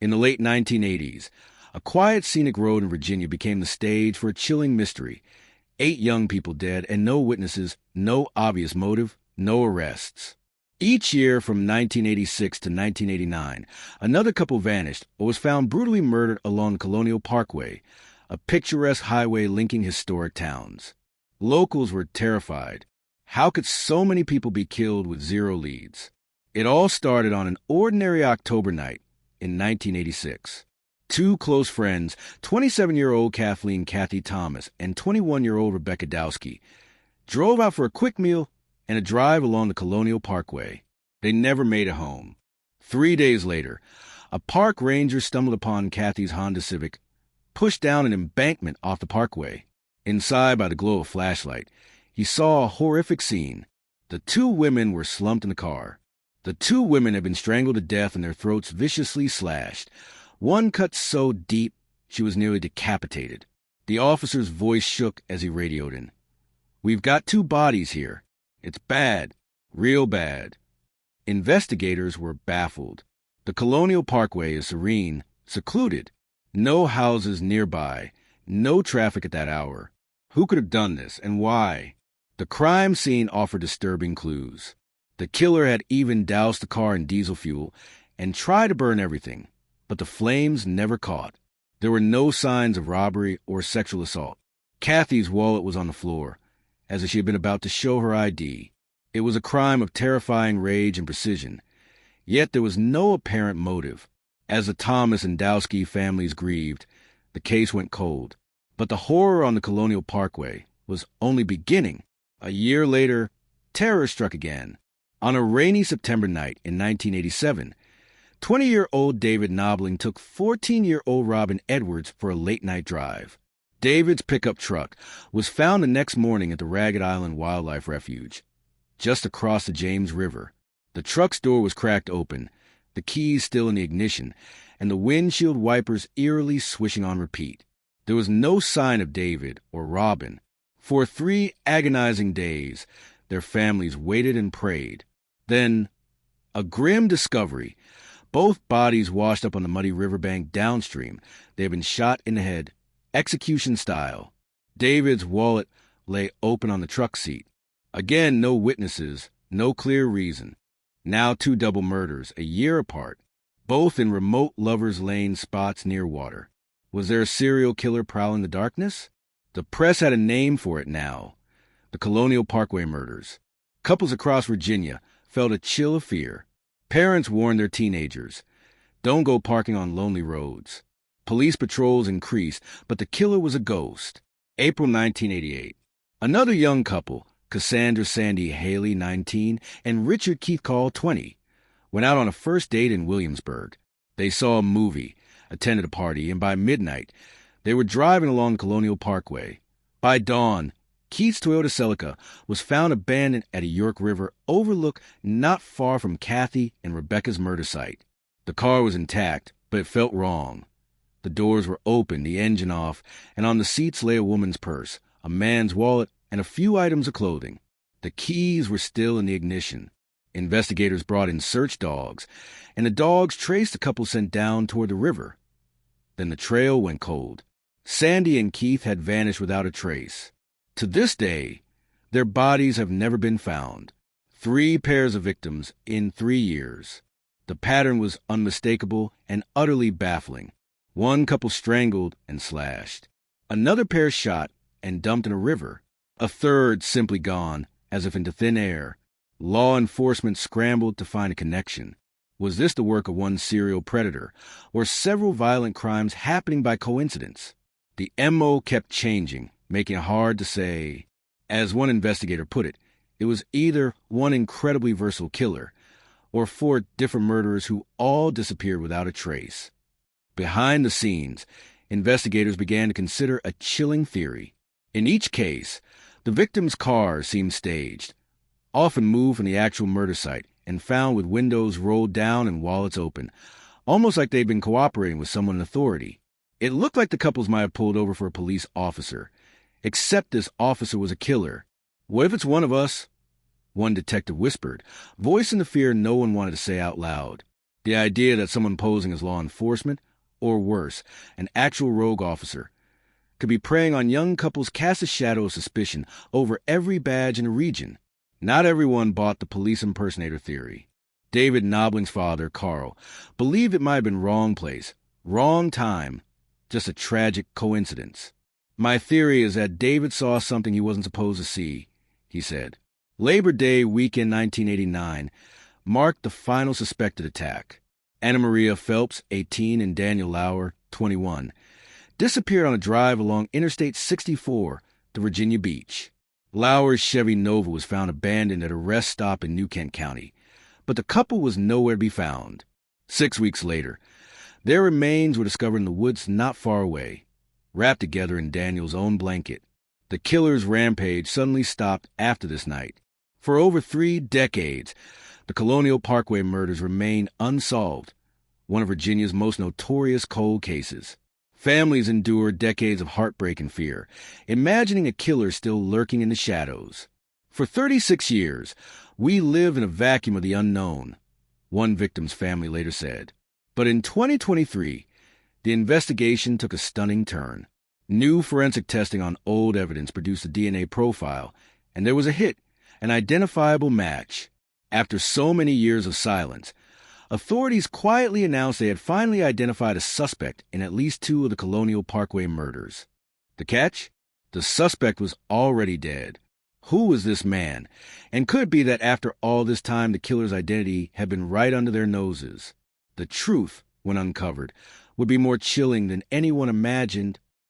In the late 1980s, a quiet scenic road in Virginia became the stage for a chilling mystery. 8 young people dead and no witnesses, no obvious motive, no arrests. Each year from 1986 to 1989, another couple vanished or was found brutally murdered along the Colonial Parkway, a picturesque highway linking historic towns. Locals were terrified. How could so many people be killed with zero leads? It all started on an ordinary October night in 1986. 2 close friends, 27-year-old Kathleen Kathy Thomas and 21-year-old Rebecca Dowski, drove out for a quick meal and a drive along the Colonial Parkway. They never made it home. 3 days later, a park ranger stumbled upon Kathy's Honda Civic, pushed down an embankment off the parkway. Inside, by the glow of a flashlight, he saw a horrific scene. The 2 women were slumped in the car. The 2 women had been strangled to death and their throats viciously slashed. One cut so deep, she was nearly decapitated. The officer's voice shook as he radioed in. "We've got 2 bodies here. It's bad, real bad." Investigators were baffled. The Colonial Parkway is serene, secluded. No houses nearby, no traffic at that hour. Who could have done this, and why? The crime scene offered disturbing clues. The killer had even doused the car in diesel fuel and tried to burn everything, but the flames never caught. There were no signs of robbery or sexual assault. Kathy's wallet was on the floor, as if she had been about to show her ID. It was a crime of terrifying rage and precision, yet there was no apparent motive. As the Thomas and Dowski families grieved, the case went cold. But the horror on the Colonial Parkway was only beginning. A year later, terror struck again. On a rainy September night in 1987, 20-year-old David Nobling took 14-year-old Robin Edwards for a late-night drive. David's pickup truck was found the next morning at the Ragged Island Wildlife Refuge, just across the James River. The truck's door was cracked open, the keys still in the ignition, and the windshield wipers eerily swishing on repeat. There was no sign of David or Robin. For 3 agonizing days, their families waited and prayed. Then, a grim discovery. Both bodies washed up on the muddy riverbank downstream. They had been shot in the head, execution style. David's wallet lay open on the truck seat. Again, no witnesses, no clear reason. Now 2 double murders, a year apart, both in remote Lover's Lane spots near water. Was there a serial killer prowling the darkness? The press had a name for it now. The Colonial Parkway Murders. Couples across Virginia felt a chill of fear. Parents warned their teenagers, "Don't go parking on lonely roads." Police patrols increased, but the killer was a ghost. April 1988. Another young couple, Cassandra Sandy Haley, 19, and Richard Keith Call, 20, went out on a first date in Williamsburg. They saw a movie, attended a party, and by midnight, they were driving along the Colonial Parkway. By dawn, Keith's Toyota Celica was found abandoned at a York River overlook not far from Kathy and Rebecca's murder site. The car was intact, but it felt wrong. The doors were open, the engine off, and on the seats lay a woman's purse, a man's wallet, and a few items of clothing. The keys were still in the ignition. Investigators brought in search dogs, and the dogs traced the couple sent down toward the river. Then the trail went cold. Sandy and Keith had vanished without a trace. To this day, their bodies have never been found. 3 pairs of victims in 3 years. The pattern was unmistakable and utterly baffling. One couple strangled and slashed. Another pair shot and dumped in a river. A third simply gone, as if into thin air. Law enforcement scrambled to find a connection. Was this the work of one serial predator, or several violent crimes happening by coincidence? The MO kept changing, making it hard to say. As one investigator put it, it was either one incredibly versatile killer, or 4 different murderers who all disappeared without a trace. Behind the scenes, investigators began to consider a chilling theory. In each case, the victim's cars seemed staged, often moved from the actual murder site and found with windows rolled down and wallets open, almost like they'd been cooperating with someone in authority. It looked like the couples might have pulled over for a police officer, except this officer was a killer. "What if it's one of us?" one detective whispered, voicing the fear no one wanted to say out loud. The idea that someone posing as law enforcement, or worse, an actual rogue officer, could be preying on young couples cast a shadow of suspicion over every badge in the region. Not everyone bought the police impersonator theory. David Nobling's father, Carl, believed it might have been wrong place, wrong time, just a tragic coincidence. "My theory is that David saw something he wasn't supposed to see," he said. Labor Day weekend 1989 marked the final suspected attack. Anna Maria Phelps, 18, and Daniel Lauer, 21, disappeared on a drive along Interstate 64 to Virginia Beach. Lauer's Chevy Nova was found abandoned at a rest stop in New Kent County, but the couple was nowhere to be found. 6 weeks later, their remains were discovered in the woods not far away, wrapped together in Daniel's own blanket. The killer's rampage suddenly stopped after this night. For over 3 decades, the Colonial Parkway murders remained unsolved, one of Virginia's most notorious cold cases. Families endured decades of heartbreak and fear, imagining a killer still lurking in the shadows. "For 36 years, we lived in a vacuum of the unknown," one victim's family later said. But in 2023, the investigation took a stunning turn. New forensic testing on old evidence produced a DNA profile, and there was a hit, an identifiable match. After so many years of silence, authorities quietly announced they had finally identified a suspect in at least 2 of the Colonial Parkway murders. The catch? The suspect was already dead. Who was this man? And could it be that after all this time, the killer's identity had been right under their noses? The truth, when uncovered, would be more chilling than anyone imagined